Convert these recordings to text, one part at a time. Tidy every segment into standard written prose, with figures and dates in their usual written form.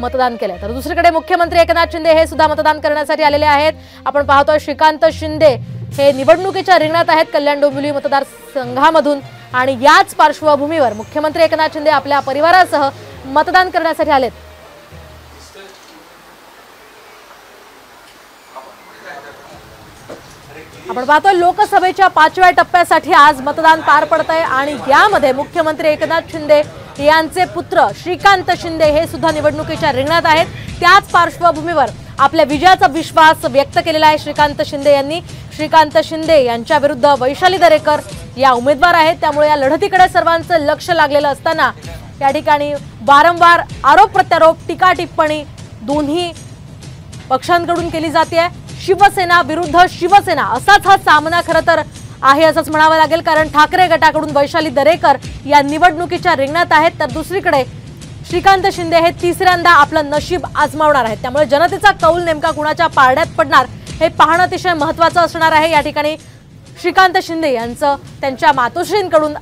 मतदान केलंय। तर दुसरीकडे मुख्यमंत्री एकनाथ शिंदे हे सुद्धा मतदान करण्यासाठी आलेले आहेत। आपण पाहतोय श्रीकांत शिंदे हे निवडणुकीच्या रिंगणात आहेत कल्याण डोंबिवली मतदारसंघामधून आणि याच पार्श्वभूमीवर मुख्यमंत्री एकनाथ शिंदे आपल्या परिवारासह मतदान करण्यासाठी आलेत। आपण पाहतोय लोकसभेच्या 5व्या टप्प्यासाठी आज मतदान पार पडतंय आणि यामध्ये मुख्यमंत्री एकनाथ शिंदे यांचे पुत्र श्रीकांत शिंदे हे सुद्धा निवडणुकीच्या रिंगणात आहेत। त्याच पार्श्वभूमीवर आपल्या विजयाचा विश्वास व्यक्त केलेला आहे श्रीकांत शिंदे यांनी। श्रीकांत शिंदे यांच्या विरुद्ध वैशाली दरेकर या उमेदवार आहेत, त्यामुळे या लढतीकडे सर्वांचं लक्ष लागलेलं असताना या ठिकाणी वारंवार आरोप प्रत्यारोप टीका टिप्पणी दोन्ही पक्षांकडून केली जाते। शिवसेना विरुद्ध शिवसेना असाच हा सामना खरं तर आहे असंच म्हणावं लागेल, कारण ठाकरे गटाकडून वैशाली दरेकर या निवडणुकीच्या रिंगणात आहेत, तर दुसरीकडे श्रीकांत शिंदे हे तिसऱ्यांदा आपलं नशीब आजमावणार आहेत। त्यामुळे जनतेचा कौल नेमका कुणाच्या पारड्यात पडणार हे पाहणं अतिशय महत्त्वाचं असणार आहे। या ठिकाणी श्रीकांत शिंदे यांचं त्यांच्या मातोश्रींकडून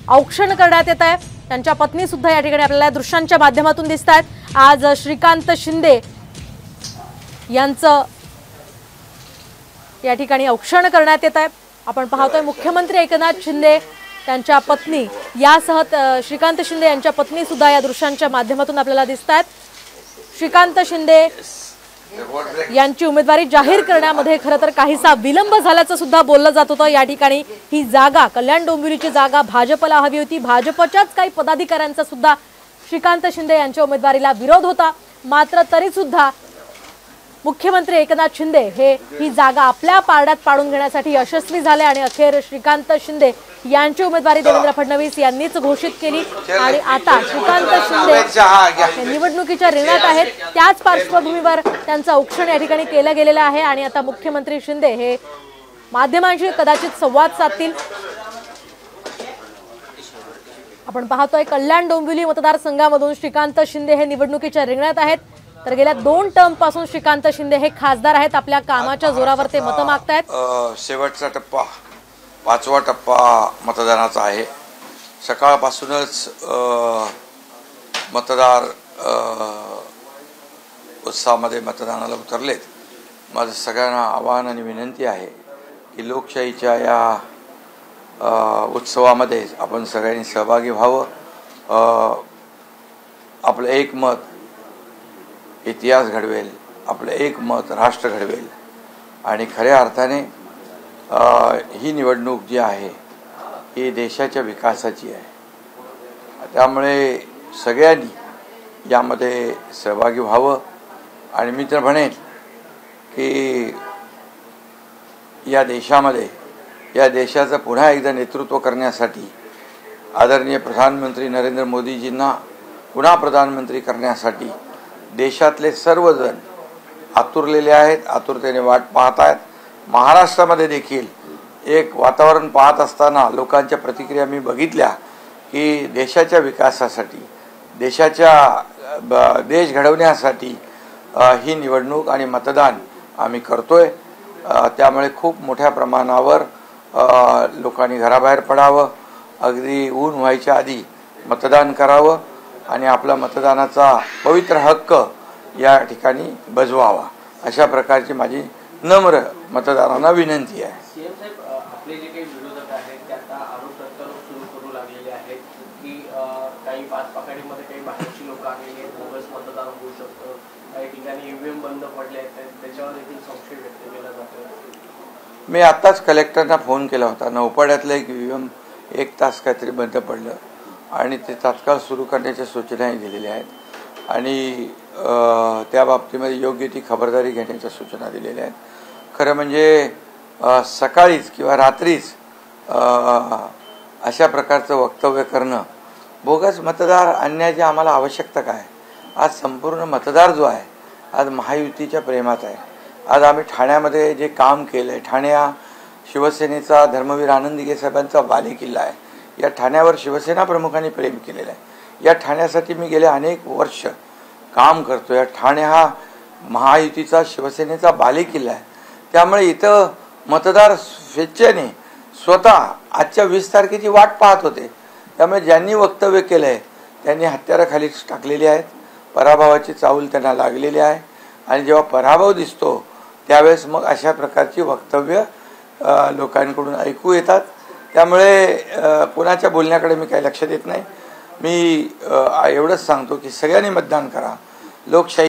औक्षण करण्यात येत आहे। त्यांच्या पत्नी सुद्धा या ठिकाणी आपल्याला दृश्यांच्या माध्यमातून दिसत आहेत। आज श्रीकांत शिंदे यांचं या ठिकाणी औक्षण करण्यात येत आहे। आपण पाहतोय मुख्यमंत्री एकनाथ शिंदे त्यांच्या पत्नी यासह श्रीकांत शिंदे यांच्या पत्नी सुद्धा या दृश्यांच्या माध्यमातून आपल्याला दिसत आहेत। श्रीकांत शिंदे यांची उमेदवारी जाहीर करण्यामध्ये खरं तर काहीसा विलंब झाल्याचं सुद्धा बोललं जात होतं। या ठिकाणी ही जागा कल्याण डोंबिवलीची जागा भाजपला हवी होती। भाजपच्याच काही पदाधिकाऱ्यांचा सुद्धा श्रीकांत शिंदे यांच्या उमेदवारीला विरोध होता, मात्र तरी सुद्धा मुख्यमंत्री एकनाथ शिंदे हे ही जागा आपल्या पारड्यात पाडून घेण्यासाठी यशस्वी झाले आणि अखेर श्रीकांत शिंदे यांची उमेदवारी देवेंद्र फडणवीस यांनीच घोषित केली आणि आता श्रीकांत शिंदे निवडणुकीच्या रिंगणात आहेत। त्याच पार्श्वभूमीवर त्यांचं औक्षण या ठिकाणी केलं गेलेलं आहे आणि आता मुख्यमंत्री शिंदे हे माध्यमांशी कदाचित संवाद साधतील। आपण पाहतोय कल्याण डोंबिवली मतदारसंघामधून श्रीकांत शिंदे हे निवडणुकीच्या रिंगणात आहेत, तर गेल्या 2 टर्म पासून श्रीकांत शिंदे हे खासदार आहेत। आपल्या कामाच्या जोरावर ते मतं मागतायत। शेवटचा टप्पा 5वा टप्पा मतदानाचा आहे। सकाळपासूनच मतदार उत्साहामध्ये मतदानाला उतरलेत। माझं सगळ्यांना आवाहन आणि विनंती आहे की लोकशाहीच्या या उत्सवामध्ये आपण सगळ्यांनी सहभागी व्हावं। आपलं एक मत इतिहास घडवेल, आपलं एक मत राष्ट्र घडवेल आणि खऱ्या अर्थाने ही निवडणूक जी आहे ही देशाच्या विकासाची आहे। त्यामुळे सगळ्यांनी यामध्ये सहभागी व्हावं आणि मी तर म्हणेन की या देशामध्ये या देशाचं पुन्हा एकदा नेतृत्व करण्यासाठी आदरणीय प्रधानमंत्री नरेंद्र मोदीजींना पुन्हा प्रधानमंत्री करण्यासाठी देशातले सर्वजण आतुरलेले आहेत, आतुरतेने वाट पाहत आहेत। महाराष्ट्रामध्ये देखील एक वातावरण पाहत असताना लोकांच्या प्रतिक्रिया मी बघितल्या की देशाच्या विकासासाठी देश घडवण्यासाठी ही निवडणूक आणि मतदान आम्ही करतोय। त्यामुळे खूप मोठ्या प्रमाणावर लोकांनी घराबाहेर पडावं, अगदी ऊन व्हायच्या आधी मतदान करावं आणि आपला मतदानाचा पवित्र हक्क या ठिकाणी बजवावा, अशा प्रकारची माझी नम्र मतदारांना विनंती आहे। आपले जे काही विरोधक आहेत ते आता आरोप प्रत्यारोप सुरू करू लागलेले आहेत की काही पाचपाखाडीमध्ये काही बाहेरची लोक आलेली आहेत, बोगस मतदान होऊ शकतं, काही ठिकाणी ईव्हीएम बंद पडले आहेत, त्याच्यावर देखील संशय व्यक्त केला जातो। मी आत्ताच कलेक्टरना फोन केला होता। नौपाड्यातलं एक ईव्हीएम 1 तास काहीतरी बंद पडलं आणि ते तात्काळ सुरू करण्याच्या सूचनाही दिलेल्या आहेत आणि त्या बाबतीमध्ये योग्य ती खबरदारी घेण्याच्या सूचना दिलेल्या आहेत। खरं म्हणजे सकाळीच किंवा रात्रीच अशा प्रकारचं वक्तव्य करणं, बोगस मतदार आणण्याची आम्हाला आवश्यकता काय? आज संपूर्ण मतदार जो आहे आज महायुतीच्या प्रेमात आहे। आज आम्ही ठाण्यामध्ये जे काम केलं आहे, ठाणे हा शिवसेनेचा धर्मवीर आनंदीगे साहेबांचा बालेकिल्ला आहे। या ठाण्यावर शिवसेना प्रमुखांनी प्रेम केलेलं आहे। या ठाण्यासाठी मी गेले अनेक वर्ष काम करतो। या ठाणे हा महायुतीचा शिवसेनेचा बालेकिल्ला आहे। त्यामुळे इथं मतदार स्वेच्छेने स्वतः आजच्या 20 तारखेची वाट पाहत होते। त्यामुळे ज्यांनी वक्तव्य केलं आहे त्यांनी हत्यारं खाली टाकलेली आहेत। पराभवाची चाहूल त्यांना लागलेली आहे आणि जेव्हा पराभव दिसतो त्यावेळेस मग अशा प्रकारची वक्तव्य लोकांकडून ऐकू येतात. त्यामुळे कोणाच्या बोलण्याकडे मी काही लक्ष देत नाही. मी एवढंच सांगतो की सगळ्यांनी मतदान करा. लोकशाही